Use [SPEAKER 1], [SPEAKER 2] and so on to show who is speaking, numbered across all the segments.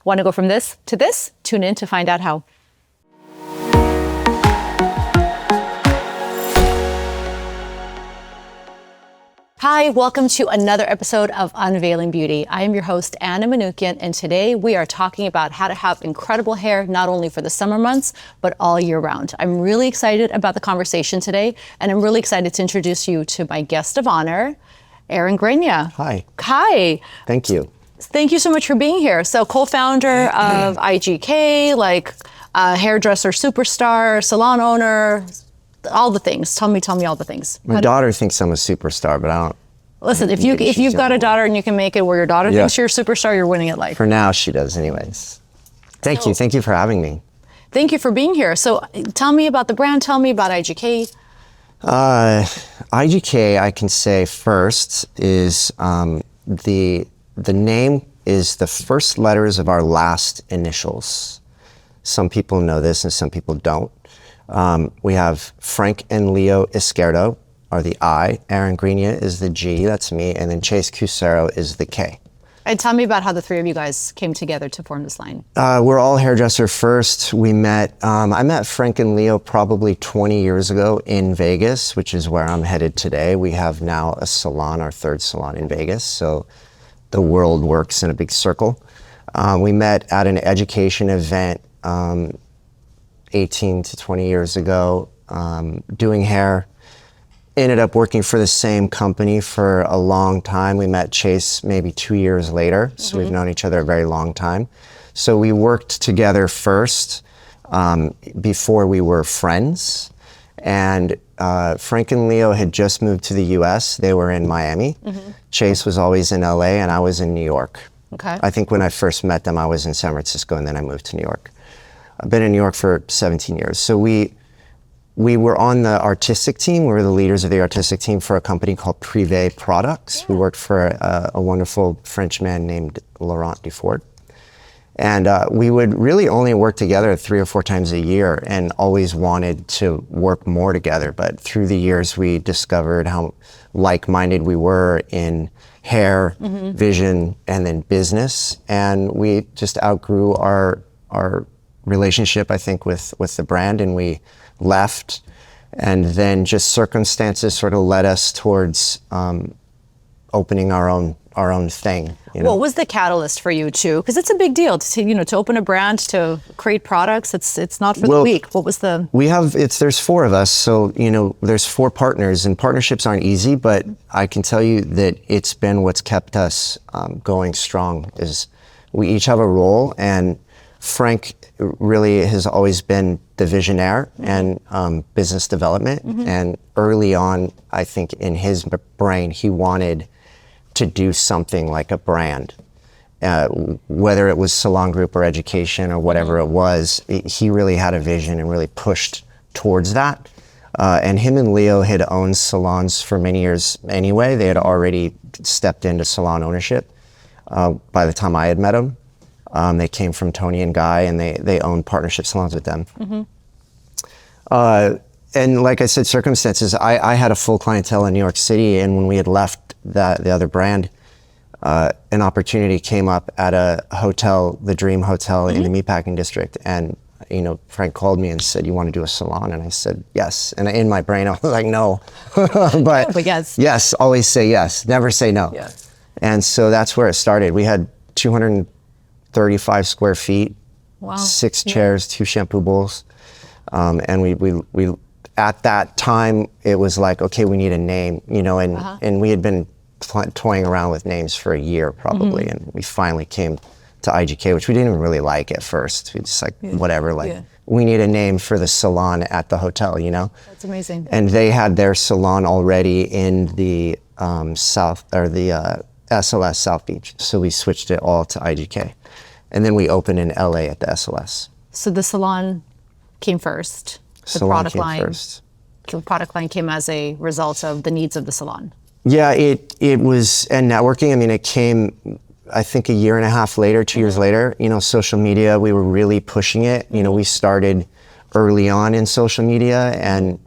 [SPEAKER 1] Want to go from this to this? Tune in to find out how. Hi, welcome to another episode of Unveiling Beauty. I am your host, Anna Manukian, and today we are talking about how to have incredible hair, not only for the summer months, but all year round. I'm really excited about the conversation today, and I'm really excited to introduce you to my guest of honor, Aaron Grania.
[SPEAKER 2] Hi.
[SPEAKER 1] Hi.
[SPEAKER 2] Thank you.
[SPEAKER 1] Thank you so much for being here. So co-founder of IGK, hairdresser superstar, salon owner, all the things. Tell me all the things.
[SPEAKER 2] My daughter thinks I'm a superstar, but I don't.
[SPEAKER 1] Listen, if you've got a daughter and you can make it where your daughter thinks you're a superstar, you're winning at life.
[SPEAKER 2] For now, she does anyways. Thank you for having me.
[SPEAKER 1] Thank you for being here. So tell me about the brand, tell me about IGK.
[SPEAKER 2] IGK, I can say first, is the name is the first letters of our last initials. Some people know this and some people don't. We have Frank and Leo Izquierdo are the I, Aaron Grania is the G, that's me, and then Chase Cusero is the K.
[SPEAKER 1] And tell me about how the three of you guys came together to form this line.
[SPEAKER 2] We're all hairdresser first. We met, I met Frank and Leo probably 20 years ago in Vegas, which is where I'm headed today. We have now a salon, our third salon in Vegas, so the world works in a big circle. We met at an education event 18 to 20 years ago, doing hair. Ended up working for the same company for a long time. We met Chase maybe 2 years later, so we've known each other a very long time. So we worked together first before we were friends. And Frank and Leo had just moved to the US. They were in Miami. Chase was always in LA and I was in New York.
[SPEAKER 1] Okay.
[SPEAKER 2] I think when I first met them, I was in San Francisco and then I moved to New York. I've been in New York for 17 years. So we were on the artistic team. We were the leaders of the artistic team for a company called Privé Products. We worked for a wonderful French man named Laurent Dufort. And we would really only work together 3 or 4 times a year and always wanted to work more together. But through the years, we discovered how like-minded we were in hair, vision, and then business. And we just outgrew our relationship, I think, with the brand, and we left. And then just circumstances sort of led us towards opening our own thing. You know?
[SPEAKER 1] What was the catalyst for you too? Because it's a big deal to open a brand, to create products. It's not for the weak. What was the?
[SPEAKER 2] There's 4 of us, so there's 4 partners, and partnerships aren't easy. But I can tell you that it's been what's kept us going strong. Is we each have a role, and Frank really has always been the visionaire and business development. And early on, I think in his brain, he wanted to do something like a brand, whether it was Salon Group or education or whatever it was. He really had a vision and really pushed towards that. And him and Leo had owned salons for many years anyway. They had already stepped into salon ownership by the time I had met him. They came from Tony and Guy, and they owned partnership salons with them. And like I said, circumstances, I had a full clientele in New York City, and when we had left the other brand, an opportunity came up at a hotel, the Dream Hotel in the Meatpacking District. And Frank called me and said, "You want to do a salon?" And I said, "Yes." And in my brain, I was like, "No." but
[SPEAKER 1] yes.
[SPEAKER 2] Yes, always say yes, never say no.
[SPEAKER 1] Yes.
[SPEAKER 2] And so that's where it started. We had 235 square feet,
[SPEAKER 1] wow.
[SPEAKER 2] 6 chairs, 2 shampoo bowls. And we at that time, it was like, okay, we need a name, and we had been toying around with names for a year probably. And we finally came to IGK, which we didn't even really like at first. We just whatever, we need a name for the salon at the hotel,
[SPEAKER 1] That's amazing.
[SPEAKER 2] And they had their salon already in the SLS South Beach. So we switched it all to IGK. And then we opened in LA at the SLS.
[SPEAKER 1] So the salon came first. The product line came as a result of the needs of the salon.
[SPEAKER 2] Yeah, it was, and networking. I mean, it came, I think, a year and a half later, 2 years later. Social media, we were really pushing it. We started early on in social media, and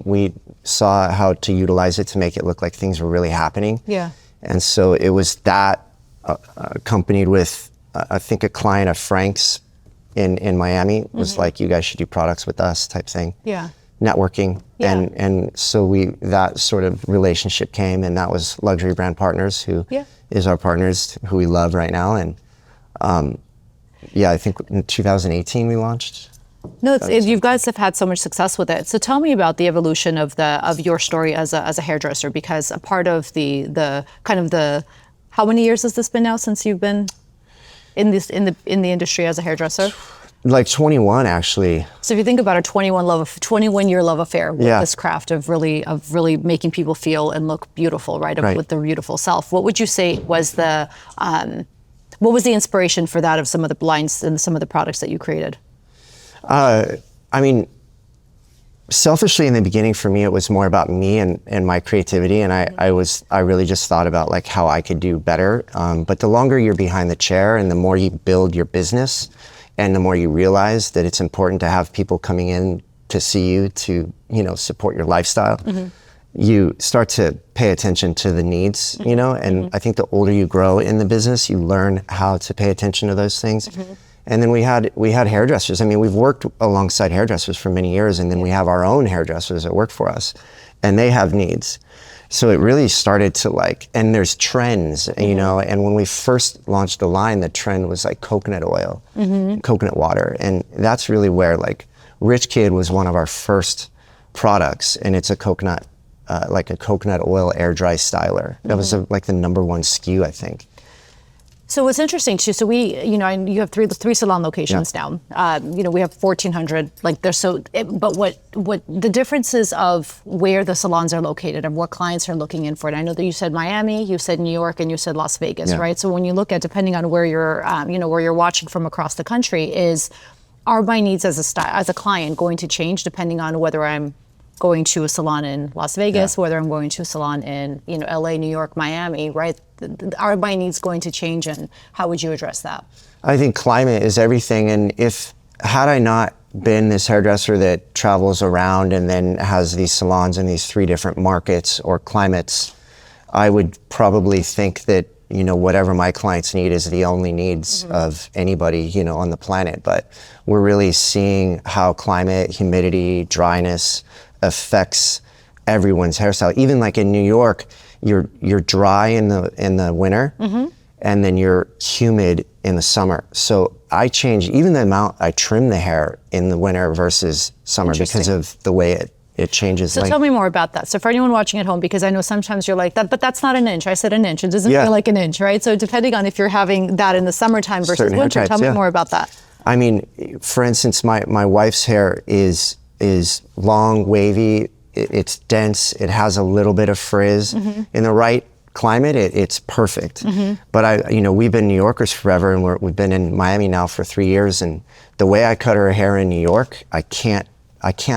[SPEAKER 2] we saw how to utilize it to make it look like things were really happening.
[SPEAKER 1] Yeah.
[SPEAKER 2] And so it was that accompanied with I think a client of Frank's in Miami was like, you guys should do products with us type thing.
[SPEAKER 1] Yeah.
[SPEAKER 2] Networking.
[SPEAKER 1] Yeah.
[SPEAKER 2] And so that sort of relationship came, and that was Luxury Brand Partners, who is our partners, who we love right now. And I think in 2018 we launched.
[SPEAKER 1] No, you guys have had so much success with it. So tell me about the evolution of your story as a hairdresser, because a part of the how many years has this been now since you've been in the industry as a hairdresser?
[SPEAKER 2] Like 21, actually.
[SPEAKER 1] So if you think about a 21-year love affair with this craft of really making people feel and look beautiful, right? With their beautiful self. What would you say was the inspiration for that of some of the lines and some of the products that you created?
[SPEAKER 2] I mean, selfishly in the beginning for me, it was more about me and my creativity. And I really just thought about like how I could do better. But the longer you're behind the chair and the more you build your business, and the more you realize that it's important to have people coming in to see you to, support your lifestyle, you start to pay attention to the needs, and I think the older you grow in the business, you learn how to pay attention to those things. And then we had hairdressers. I mean, we've worked alongside hairdressers for many years, and then we have our own hairdressers that work for us, and they have needs. So it really started to and there's trends, and when we first launched the line, the trend was like coconut oil, coconut water. And that's really where Rich Kid was one of our first products, and it's a coconut oil air dry styler. That was the #1 SKU, I think.
[SPEAKER 1] So what's interesting too, so you have three salon locations now. We have 1,400, but what the differences of where the salons are located and what clients are looking in for it. I know that you said Miami, you said New York, and you said Las Vegas, right? So when you look at, depending on where you're watching from across the country, are my needs as a client going to change depending on whether I'm going to a salon in Las Vegas, whether I'm going to a salon in LA, New York, Miami, right? Are my needs going to change, and how would you address that?
[SPEAKER 2] I think climate is everything. And had I not been this hairdresser that travels around and then has these salons in these 3 different markets or climates, I would probably think that, whatever my clients need is the only needs of anybody, on the planet. But we're really seeing how climate, humidity, dryness affects everyone's hairstyle. Even like in New York, you're dry in the winter, and then you're humid in the summer. So I change even the amount I trim the hair in the winter versus summer because of the way it changes.
[SPEAKER 1] So tell me more about that. So for anyone watching at home, because I know sometimes you're like that, but that's not an inch. I said an inch. It doesn't feel like an inch, right? So depending on if you're having that in the summertime versus
[SPEAKER 2] certain
[SPEAKER 1] winter,
[SPEAKER 2] hair types,
[SPEAKER 1] tell me more about that.
[SPEAKER 2] I mean, for instance, my wife's hair is long, wavy. It's dense. It has a little bit of frizz. In the right climate, it's perfect. But we've been New Yorkers forever, and we've been in Miami now for 3 years. And the way I cut her hair in New York, I can't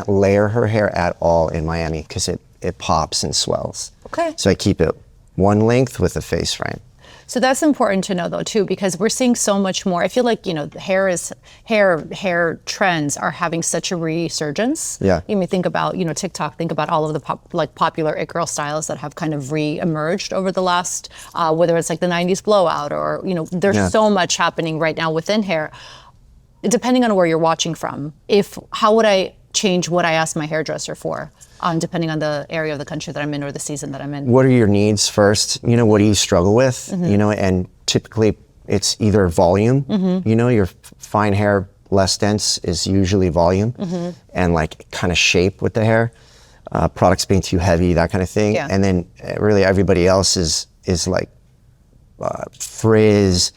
[SPEAKER 2] layer her hair at all in Miami because it pops and swells. Okay. So I keep it one length with a face frame.
[SPEAKER 1] So that's important to know though too, because we're seeing so much more. I feel like, hair trends are having such a resurgence. Yeah. You may think about, TikTok, think about all of the popular it girl styles that have kind of re-emerged over the last, whether it's like the 90s blowout or, there's so much happening right now within hair. Depending on where you're watching from, how would I change what I ask my hairdresser for? Depending on the area of the country that I'm in or the season that I'm in.
[SPEAKER 2] What are your needs first? What do you struggle with? And typically it's either volume, your fine hair, less dense is usually volume, and kind of shape with the hair, products being too heavy, that kind of thing. Yeah. And then really everybody else is frizz,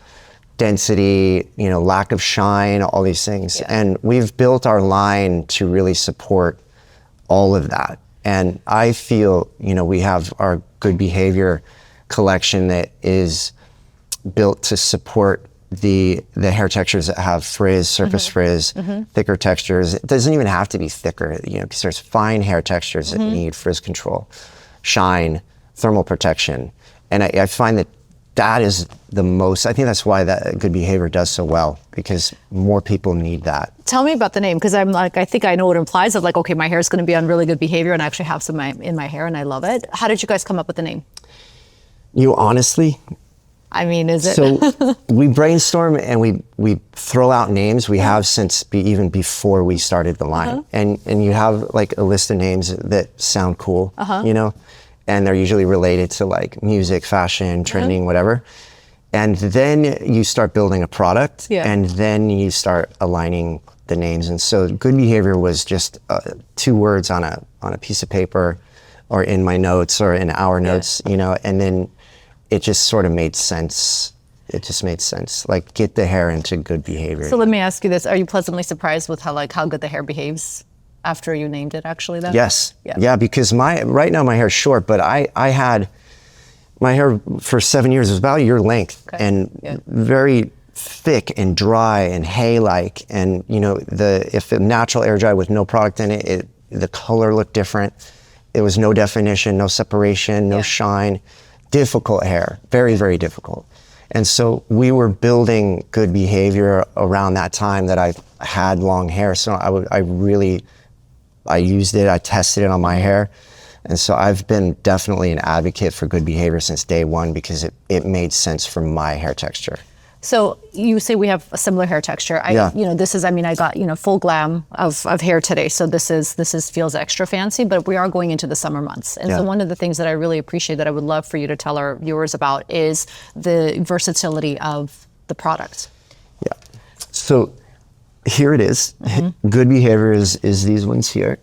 [SPEAKER 2] density, lack of shine, all these things. Yeah. And we've built our line to really support all of that. And I feel, we have our good behavior collection that is built to support the hair textures that have frizz, surface frizz, thicker textures. It doesn't even have to be thicker, because there's fine hair textures that need frizz control, shine, thermal protection. And I find that is the most, I think that's why that good behavior does so well, because more people need that.
[SPEAKER 1] Tell me about the name, because I'm I think I know what it implies of okay, my hair is going to be on really good behavior, and I actually have some in my hair and I love it. How did you guys come up with the name?
[SPEAKER 2] Honestly,
[SPEAKER 1] I mean, is it?
[SPEAKER 2] So we brainstorm and we throw out names. We have since even before we started the line. And you have like a list of names that sound cool, you know, and they're usually related to like music, fashion, trending, whatever. And then you start building a product, and then you start aligning the names. And so good behavior was just 2 words on a piece of paper, or in my notes, or in our notes, you know, and then it just sort of made sense. It just made sense. Like, get the hair into good behavior.
[SPEAKER 1] So let me ask you this: are you pleasantly surprised with how good the hair behaves after you named it? Actually, then.
[SPEAKER 2] Yes. Yeah. Because right now my hair's short, but I had my hair for 7 years. It was about your length and very thick and dry and hay-like. And you know, if a natural air dry with no product in it, the color looked different. There was no definition, no separation, no shine. Difficult hair, very, very difficult. And so we were building good behavior around that time that I had long hair. So I used it, I tested it on my hair. And so I've been definitely an advocate for good behavior since day one, because it made sense for my hair texture.
[SPEAKER 1] So you say we have a similar hair texture. You know, this is, I mean, I got, you know, full glam of hair today. So this feels extra fancy, but we are going into the summer months. And so one of the things that I really appreciate that I would love for you to tell our viewers about is the versatility of the product.
[SPEAKER 2] Yeah. So here it is. Good behavior is these ones here.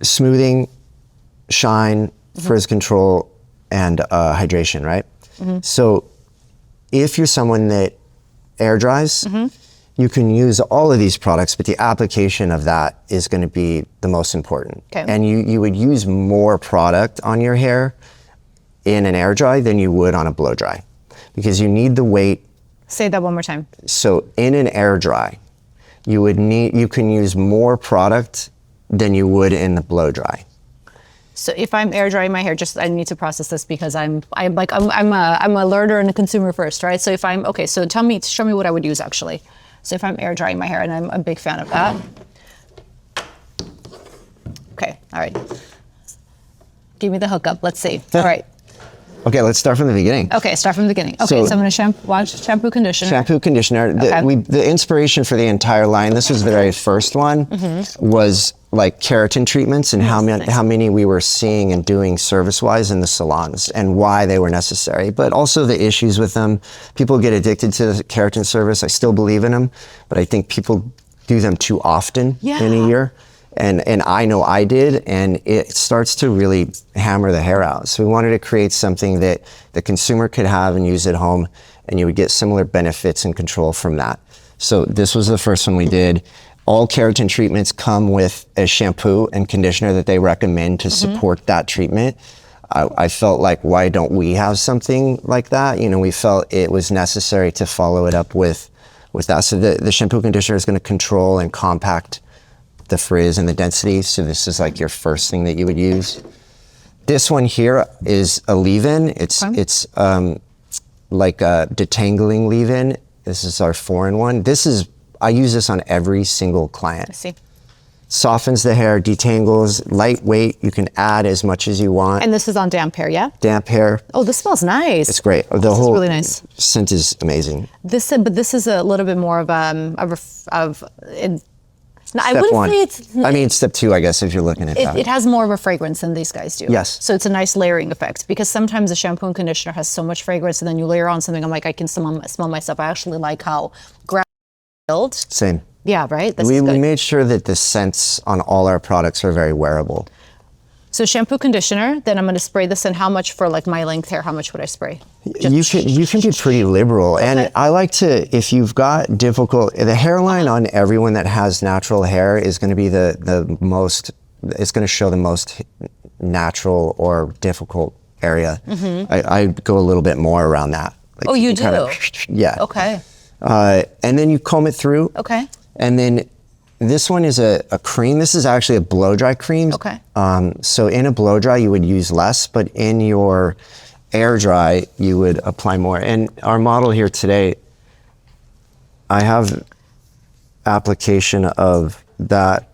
[SPEAKER 2] Smoothing, shine, frizz control, and hydration, right? So if you're someone that air dries, you can use all of these products, but the application of that is going to be the most important. And you would use more product on your hair in an air dry than you would on a blow dry, because you need the weight.
[SPEAKER 1] Say that one more time.
[SPEAKER 2] So in an air dry, you can use more product than you would in the blow dry.
[SPEAKER 1] So if I'm air drying my hair, I need to process this, because I'm a learner and a consumer first, right? So so show me what I would use actually. So if I'm air drying my hair, and I'm a big fan of that. Okay, all right. Give me the hookup, let's see. All right.
[SPEAKER 2] Okay, let's start from the beginning.
[SPEAKER 1] Okay, start from the beginning. Okay, so I'm gonna shampoo, conditioner.
[SPEAKER 2] Shampoo, conditioner. The inspiration for the entire line, this was the very first one, was like keratin treatments, and how many we were seeing and doing service-wise in the salons, and why they were necessary, but also the issues with them. People get addicted to the keratin service. I still believe in them, but I think people do them too often in a year. And I know I did, and it starts to really hammer the hair out. So we wanted to create something that the consumer could have and use at home, and you would get similar benefits and control from that. So this was the first one we did. All keratin treatments come with a shampoo and conditioner that they recommend to support that treatment. I felt like, why don't we have something like that? You know, we felt it was necessary to follow it up with that. So the shampoo conditioner is going to control and compact the frizz and the density. So this is like your first thing that you would use. This one here is a leave-in. It's like a detangling leave-in. This is our 4-in-1. I use this on every single client.
[SPEAKER 1] I see.
[SPEAKER 2] Softens the hair, detangles, lightweight. You can add as much as you want.
[SPEAKER 1] And this is on damp hair, yeah?
[SPEAKER 2] Damp hair.
[SPEAKER 1] Oh, this smells nice.
[SPEAKER 2] It's great.
[SPEAKER 1] The whole really nice.
[SPEAKER 2] Scent is amazing.
[SPEAKER 1] But this is a little bit more of I
[SPEAKER 2] Step
[SPEAKER 1] wouldn't
[SPEAKER 2] one.
[SPEAKER 1] say it's.
[SPEAKER 2] I mean, step 2, I guess, if you're looking at that.
[SPEAKER 1] It has more of a fragrance than these guys do.
[SPEAKER 2] Yes.
[SPEAKER 1] So it's a nice layering effect, because sometimes the shampoo and conditioner has so much fragrance, and then you layer on something. I'm like, I can smell myself. I actually like how built.
[SPEAKER 2] Same.
[SPEAKER 1] Yeah, right?
[SPEAKER 2] We made sure that the scents on all our products are very wearable.
[SPEAKER 1] So shampoo, conditioner, then I'm going to spray this in. How much for like my length hair? How much would I spray?
[SPEAKER 2] You can be pretty liberal. And I like to, if you've got the hairline on everyone that has natural hair is going to be the most, it's going to show the most natural or difficult area. I go a little bit more around that.
[SPEAKER 1] Like, you do?
[SPEAKER 2] Yeah.
[SPEAKER 1] Okay.
[SPEAKER 2] And then you comb it through.
[SPEAKER 1] Okay.
[SPEAKER 2] And then this one is a cream. This is actually a blow dry cream.
[SPEAKER 1] Okay.
[SPEAKER 2] So in a blow dry, you would use less, but in your air dry, you would apply more. And our model here today, I have application of that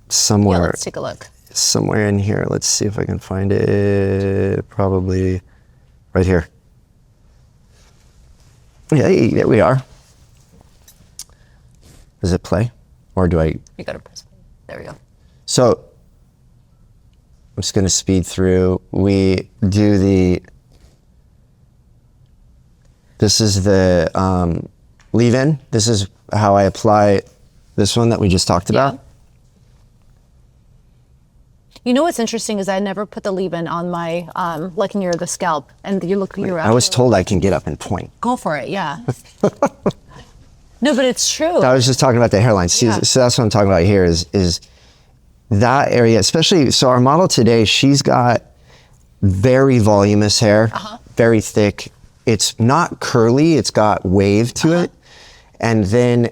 [SPEAKER 2] somewhere.
[SPEAKER 1] Yeah, let's take a look.
[SPEAKER 2] Somewhere in here. Let's see if I can find it. Probably right here. Hey, there we are. Does it play? Or do I?
[SPEAKER 1] You gotta press play. There we go.
[SPEAKER 2] So I'm just gonna speed through. We do this is the leave-in. This is how I apply this one that we just talked about.
[SPEAKER 1] You know what's interesting is I never put the leave-in on my, like near the scalp, and you're
[SPEAKER 2] I was told I can get up and point.
[SPEAKER 1] Go for it, yeah. No, but it's true.
[SPEAKER 2] I was just talking about the hairline. See,
[SPEAKER 1] Yeah.
[SPEAKER 2] so that's what I'm talking about here is that area, especially, so our model today, she's got very voluminous hair, very thick. It's not curly, it's got wave to it. And then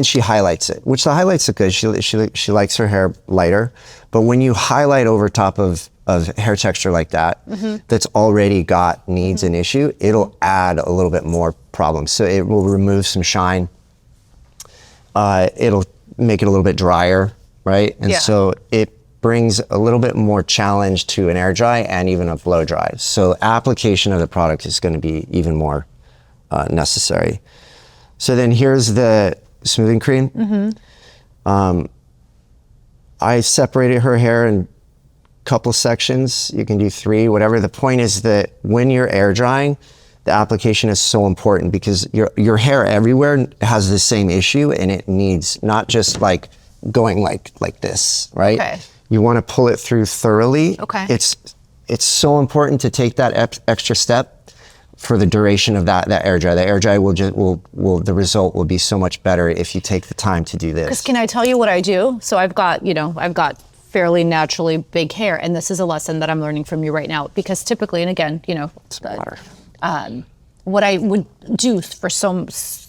[SPEAKER 2] she highlights it, which the highlights look good. She likes her hair lighter. But when you highlight over top of hair texture like that, that's already got needs an issue, it'll add a little bit more problems. So it will remove some shine. It'll make it a little bit drier, right? And so it brings a little bit more challenge to an air dry and even a blow dry. So application of the product is going to be even more necessary. So then here's the smoothing cream. I separated her hair in a couple sections. You can do 3, whatever. The point is that when you're air drying, the application is so important because your hair everywhere has the same issue, and it needs not just like going like this, right?
[SPEAKER 1] Okay.
[SPEAKER 2] You want to pull it through thoroughly.
[SPEAKER 1] Okay.
[SPEAKER 2] It's so important to take that extra step for the duration of that air dry. The air dry the result will be so much better if you take the time to do this.
[SPEAKER 1] Because can I tell you what I do? So I've got fairly naturally big hair, and this is a lesson that I'm learning from you right now. Because typically, and again, what I would do for so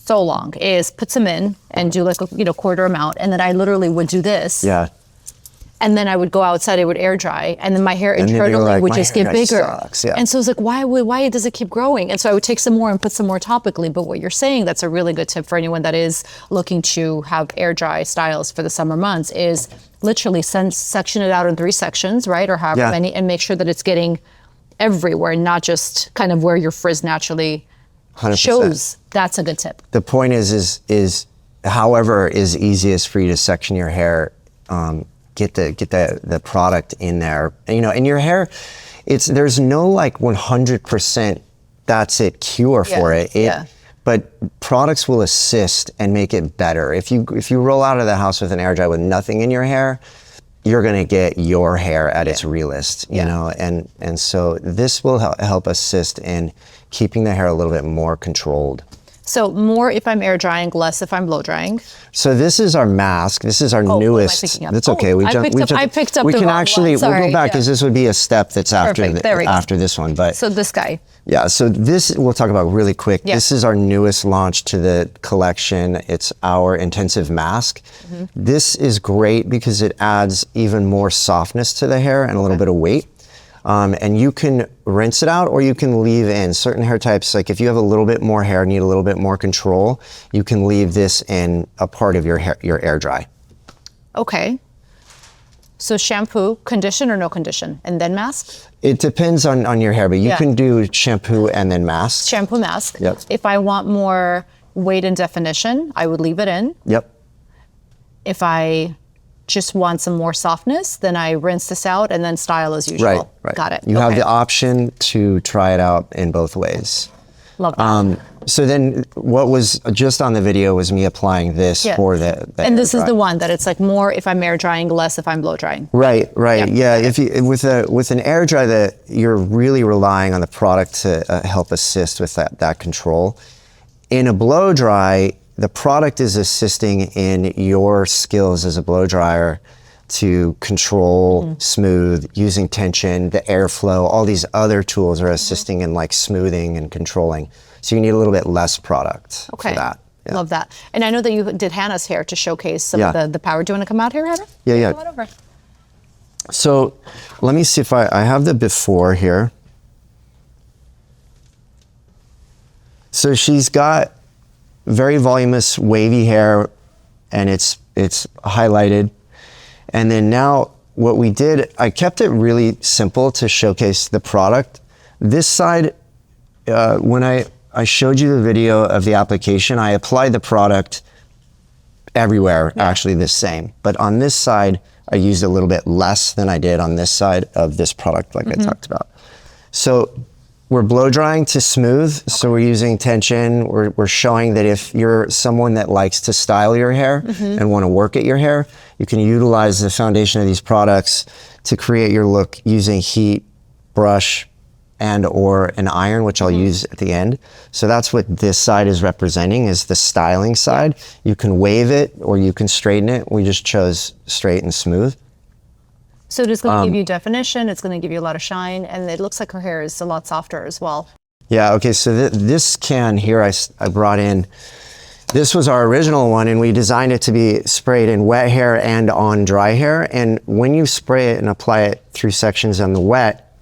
[SPEAKER 1] long is put some in and do like a quarter amount, and then I literally would do this.
[SPEAKER 2] Yeah.
[SPEAKER 1] And then I would go outside, I would air dry, and then my hair
[SPEAKER 2] then you're
[SPEAKER 1] internally
[SPEAKER 2] like,
[SPEAKER 1] would
[SPEAKER 2] "My
[SPEAKER 1] just
[SPEAKER 2] hair
[SPEAKER 1] get
[SPEAKER 2] just
[SPEAKER 1] bigger."
[SPEAKER 2] sucks, yeah.
[SPEAKER 1] And so it's like, why does it keep growing? And so I would take some more and put some more topically. But what you're saying, that's a really good tip for anyone that is looking to have air dry styles for the summer months, is literally section it out in 3 sections, right? Or however many, and make sure that it's getting everywhere, not just kind of where your frizz naturally
[SPEAKER 2] 100%.
[SPEAKER 1] shows. That's a good tip.
[SPEAKER 2] The point is however is easiest for you to section your hair, get the product in there. In your hair, there's no like 100% that's it cure for it. But products will assist and make it better. If you roll out of the house with an air dry with nothing in your hair, you're gonna get your hair at its realest, you know, and so this will help assist in keeping the hair a little bit more controlled.
[SPEAKER 1] So more if I'm air drying, less if I'm blow drying.
[SPEAKER 2] So this is our mask. This is our newest. That's okay.
[SPEAKER 1] I picked up.
[SPEAKER 2] We
[SPEAKER 1] the
[SPEAKER 2] can
[SPEAKER 1] wrong
[SPEAKER 2] actually
[SPEAKER 1] one. Sorry,
[SPEAKER 2] we'll go back because this would be a step that's after this one. But
[SPEAKER 1] so this guy.
[SPEAKER 2] Yeah. So this we'll talk about really quick.
[SPEAKER 1] Yeah.
[SPEAKER 2] This is our newest launch to the collection. It's our intensive mask. This is great because it adds even more softness to the hair and a little bit of weight. And you can rinse it out or you can leave in certain hair types. Like if you have a little bit more hair, need a little bit more control, you can leave this in a part of your hair, your air dry.
[SPEAKER 1] Okay. So shampoo, condition or no condition, and then mask?
[SPEAKER 2] It depends on your hair, but you can do shampoo and then mask.
[SPEAKER 1] Shampoo, mask.
[SPEAKER 2] Yep.
[SPEAKER 1] If I want more weight and definition, I would leave it in.
[SPEAKER 2] Yep.
[SPEAKER 1] If I just want some more softness, then I rinse this out and then style as usual.
[SPEAKER 2] Right.
[SPEAKER 1] Got it.
[SPEAKER 2] You have the option to try it out in both ways.
[SPEAKER 1] Love that.
[SPEAKER 2] So then what was just on the video was me applying this for the
[SPEAKER 1] and this
[SPEAKER 2] air
[SPEAKER 1] is
[SPEAKER 2] dry.
[SPEAKER 1] the one that it's like more if I'm air drying, less if I'm blow drying.
[SPEAKER 2] Right.
[SPEAKER 1] Yeah.
[SPEAKER 2] If you with an air dry, that you're really relying on the product to help assist with that control. In a blow dry, the product is assisting in your skills as a blow dryer to control, smooth, using tension, the airflow, all these other tools are assisting in like smoothing and controlling. So you need a little bit less product for that. Yeah.
[SPEAKER 1] Love that. And I know that you did Hannah's hair to showcase some of the power. Do you want to come out here, Hannah?
[SPEAKER 2] Yeah.
[SPEAKER 1] Come on over.
[SPEAKER 2] So let me see if I have the before here. So she's got very voluminous wavy hair and it's highlighted. And then now what we did, I kept it really simple to showcase the product. This side, when I I showed you the video of the application. I applied the product everywhere, actually the same. But on this side, I used a little bit less than I did on this side of this product, like I talked about. So we're blow drying to smooth. So we're using tension. We're showing that if you're someone that likes to style your hair and want to work at your hair, you can utilize the foundation of these products to create your look using heat, brush, and or an iron, which I'll use at the end. So that's what this side is representing, is the styling side. You can wave it or you can straighten it. We just chose straight and smooth.
[SPEAKER 1] So it's going to give you definition, it's going to give you a lot of shine, and it looks like her hair is a lot softer as well.
[SPEAKER 2] Yeah, okay, so this can here I brought in, this was our original one, and we designed it to be sprayed in wet hair and on dry hair. And when you spray it and apply it through sections on the wet,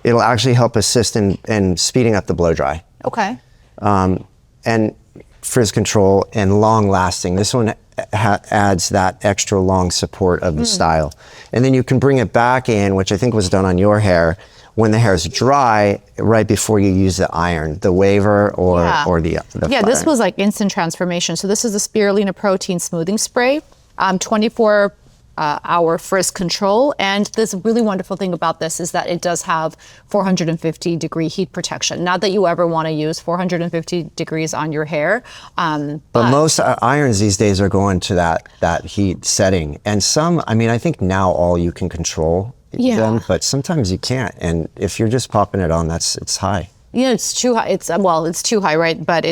[SPEAKER 2] it'll actually help assist in speeding up the blow dry.
[SPEAKER 1] Okay.
[SPEAKER 2] And frizz control and long lasting. This one adds that extra long support of the style. And then you can bring it back in, which I think was done on your hair, when the hair is dry, right before you use the iron, the waver or the
[SPEAKER 1] yeah, this was like instant transformation. So this is the spirulina protein smoothing spray, 24 hour frizz control. And this really wonderful thing about this is that it does have 450 degree heat protection. Not that you ever want to use 450 degrees on your hair.
[SPEAKER 2] But most irons these days are going to that heat setting. And some, I mean, I think now all you can control them, but sometimes you can't. And if you're just popping it on, it's high.
[SPEAKER 1] Yeah, it's too high. It's too high, right? But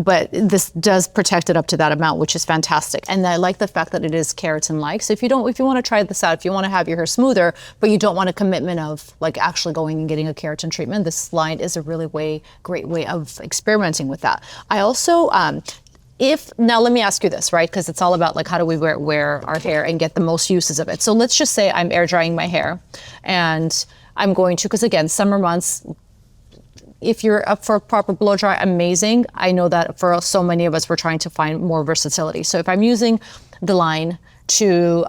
[SPEAKER 1] but this does protect it up to that amount, which is fantastic. And I like the fact that it is keratin-like. So if you want to try this out, if you want to have your hair smoother, but you don't want a commitment of like actually going and getting a keratin treatment, this line is a really great way of experimenting with that. I also, now let me ask you this, right? Because it's all about like how do we wear our hair and get the most uses of it. So let's just say I'm air drying my hair, and I'm going to, because again, summer months, if you're up for a proper blow dry, amazing. I know that for so many of us, we're trying to find more versatility. So if I'm using the line to,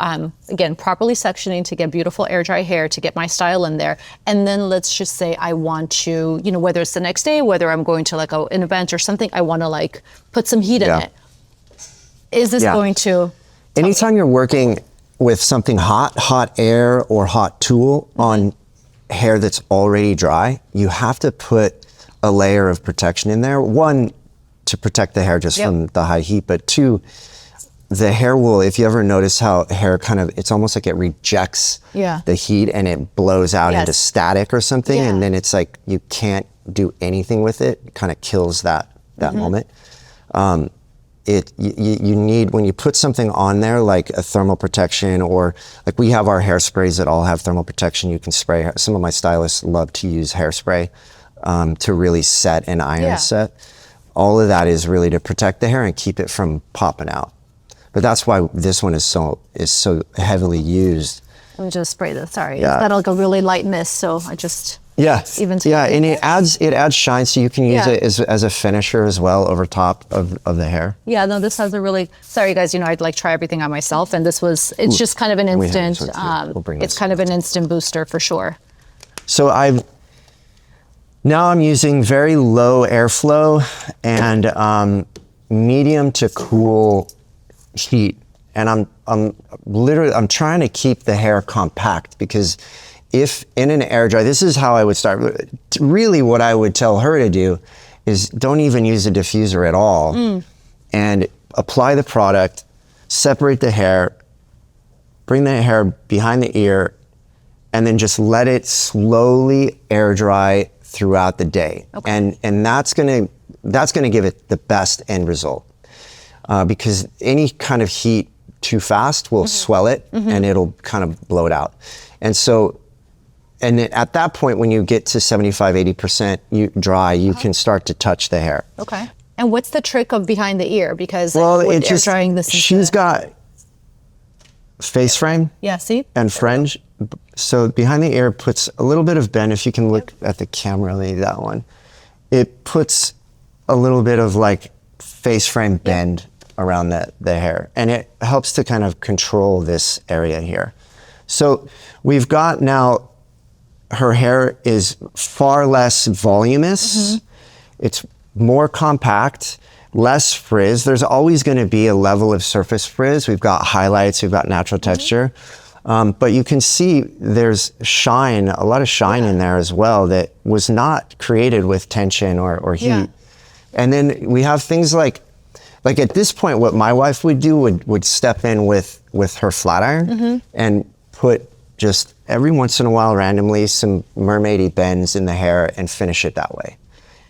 [SPEAKER 1] again, properly sectioning to get beautiful air dry hair, to get my style in there, and then let's just say I want to, whether it's the next day, whether I'm going to like an event or something, I want to like put some heat in it. Is this going to?
[SPEAKER 2] Anytime you're working with something hot air or hot tool on hair that's already dry, you have to put a layer of protection in there. One, to protect the hair just from the high heat, but two, the hair will, if you ever notice how hair it's almost like it rejects the heat and it blows out into static or something, and then it's like you can't do anything with it. It kind of kills that moment. You need, when you put something on there like a thermal protection, or like we have our hairsprays that all have thermal protection. You can spray. Some of my stylists love to use hairspray to really set an iron set. All of that is really to protect the hair and keep it from popping out. But that's why this one is so heavily used.
[SPEAKER 1] Let me just spray this. Sorry, it's got like a really light mist, so I just.
[SPEAKER 2] And it adds shine, so you can use it as a finisher as well over top of the hair. Yeah,
[SPEAKER 1] no, this has a really, sorry guys, I'd like try everything on myself, and it's just kind of an instant, it's kind of an instant booster for sure.
[SPEAKER 2] So now I'm using very low airflow and medium to cool heat, and I'm trying to keep the hair compact, because if in an air dry, this is how I would start. Really what I would tell her to do is don't even use a diffuser at all, and apply the product, separate the hair, bring the hair behind the ear, and then just let it slowly air dry throughout the day. And that's gonna give it the best end result, because any kind of heat too fast will swell it and it'll kind of blow it out. And at that point, when you get to 75-80% dry, you can start to touch the hair.
[SPEAKER 1] Okay. And what's the trick of behind the ear? Because drying this,
[SPEAKER 2] she's got face frame.
[SPEAKER 1] Yeah, see?
[SPEAKER 2] And fringe. So behind the ear puts a little bit of bend. If you can look at the camera, that one, it puts a little bit of like face frame bend around the hair, and it helps to kind of control this area here. So we've got now, her hair is far less voluminous. It's more compact, less frizz. There's always going to be a level of surface frizz. We've got highlights, we've got natural texture. But you can see there's shine, a lot of shine in there as well that was not created with tension or heat.
[SPEAKER 1] Yeah.
[SPEAKER 2] And then we have things like at this point, what my wife would do would step in with her flat iron and put just every once in a while randomly some mermaidy bends in the hair and finish it that way.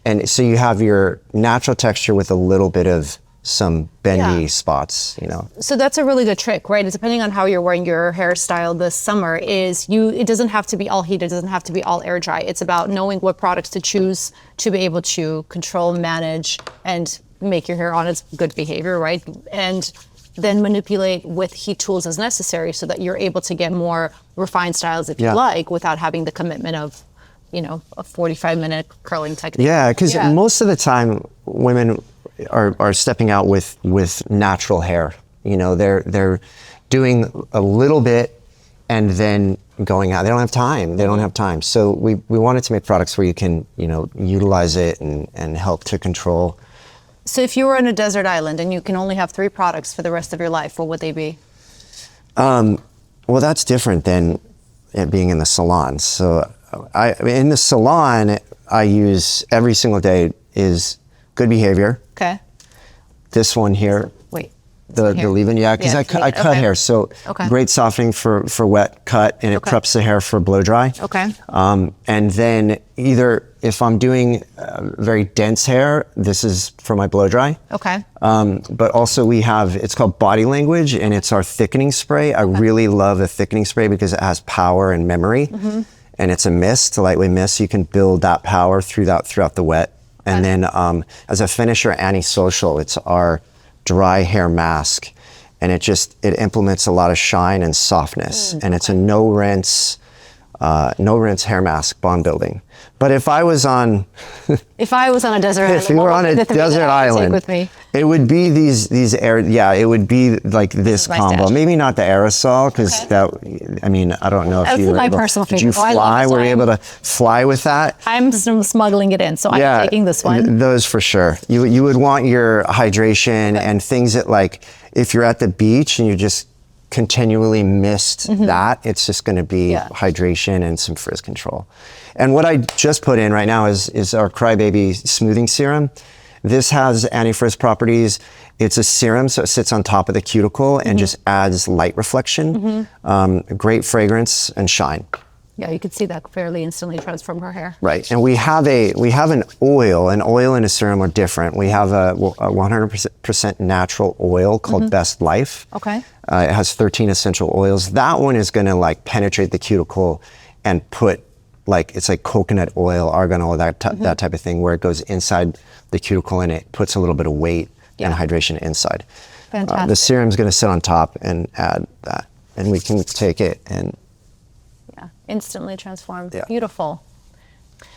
[SPEAKER 2] And so you have your natural texture with a little bit of some bendy spots, you know.
[SPEAKER 1] So that's a really good trick, right? Depending on how you're wearing your hairstyle this summer, it doesn't have to be all heat, it doesn't have to be all air dry. It's about knowing what products to choose to be able to control, manage, and make your hair on its good behavior, right? And then manipulate with heat tools as necessary so that you're able to get more refined styles if you like, without having the commitment of, you know, a 45-minute curling technique.
[SPEAKER 2] Yeah, because most of the time women are stepping out with natural hair. You know, they're doing a little bit and then going out. They don't have time. They don't have time. So we wanted to make products where you can, you know, utilize it and help to control.
[SPEAKER 1] So if you were on a desert island and you can only have 3 products for the rest of your life, what would they be?
[SPEAKER 2] Well, that's different than it being in the salon. So in the salon, I use every single day is Good Behavior.
[SPEAKER 1] Okay.
[SPEAKER 2] This one here.
[SPEAKER 1] Wait.
[SPEAKER 2] The leave-in, because I cut hair, so great softening for wet cut, and it preps the hair for blow dry.
[SPEAKER 1] Okay.
[SPEAKER 2] And then either if I'm doing very dense hair, this is for my blow dry.
[SPEAKER 1] Okay.
[SPEAKER 2] But also it's called Body Language, and it's our thickening spray. I really love a thickening spray because it has power and memory, and it's a mist, a lightweight mist. You can build that power throughout the wet. And then as a finisher, antisocial, it's our dry hair mask. And it implements a lot of shine and softness. And it's a no rinse hair mask, bond building. But if I was on
[SPEAKER 1] a desert island,
[SPEAKER 2] if you were on a desert island,
[SPEAKER 1] with me?
[SPEAKER 2] It would be these it would be like this combo.
[SPEAKER 1] Stash.
[SPEAKER 2] Maybe not the aerosol, because I don't know if
[SPEAKER 1] That's
[SPEAKER 2] you were
[SPEAKER 1] my
[SPEAKER 2] able,
[SPEAKER 1] personal
[SPEAKER 2] did you
[SPEAKER 1] favorite.
[SPEAKER 2] fly? Were you able to fly with that?
[SPEAKER 1] I'm smuggling it in, so I'm taking this one.
[SPEAKER 2] Those for sure. You would want your hydration and things that, like, if you're at the beach and you just continually missed that, it's just going to be hydration and some frizz control. And what I just put in right now is our Crybaby Smoothing Serum. This has anti-frizz properties. It's a serum, so it sits on top of the cuticle and just adds light reflection, great fragrance and shine.
[SPEAKER 1] Yeah, you could see that fairly instantly transform her hair.
[SPEAKER 2] Right, and we have an oil. An oil and a serum are different. We have a 100% natural oil called Best Life.
[SPEAKER 1] Okay.
[SPEAKER 2] It has 13 essential oils. That one is going to like penetrate the cuticle and put it's like coconut oil, argan oil, that type of thing, where it goes inside the cuticle and it puts a little bit of weight and hydration inside.
[SPEAKER 1] Fantastic.
[SPEAKER 2] The serum's going to sit on top and add that, and we can take it and
[SPEAKER 1] instantly transform.
[SPEAKER 2] Yeah.
[SPEAKER 1] Beautiful.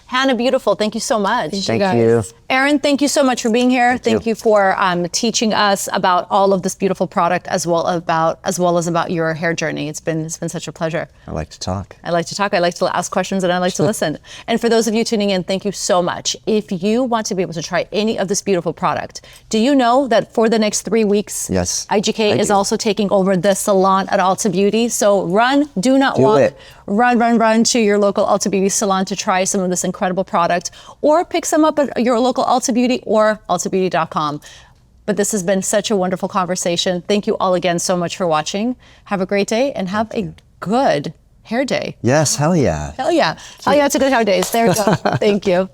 [SPEAKER 1] Hannah, beautiful. Thank you so much.
[SPEAKER 2] Thank you.
[SPEAKER 1] Erin, thank you so much for being here. Thank you for teaching us about all of this beautiful product, as well as about your hair journey. It's been such a pleasure.
[SPEAKER 2] I like to talk.
[SPEAKER 1] I like to ask questions, and I like to listen. And for those of you tuning in, thank you so much. If you want to be able to try any of this beautiful product, do you know that for the next 3 weeks,
[SPEAKER 2] Yes,
[SPEAKER 1] IGK is also taking over the salon at Ulta Beauty? So run, do not walk. Run to your local Ulta Beauty salon to try some of this incredible product, or pick some up at your local Ulta Beauty or ultabeauty.com. But this has been such a wonderful conversation. Thank you all again so much for watching. Have a great day and have a good hair day.
[SPEAKER 2] Yes, hell yeah.
[SPEAKER 1] Hell yeah. Hell yeah, it's a good hair day. There we go. Thank you.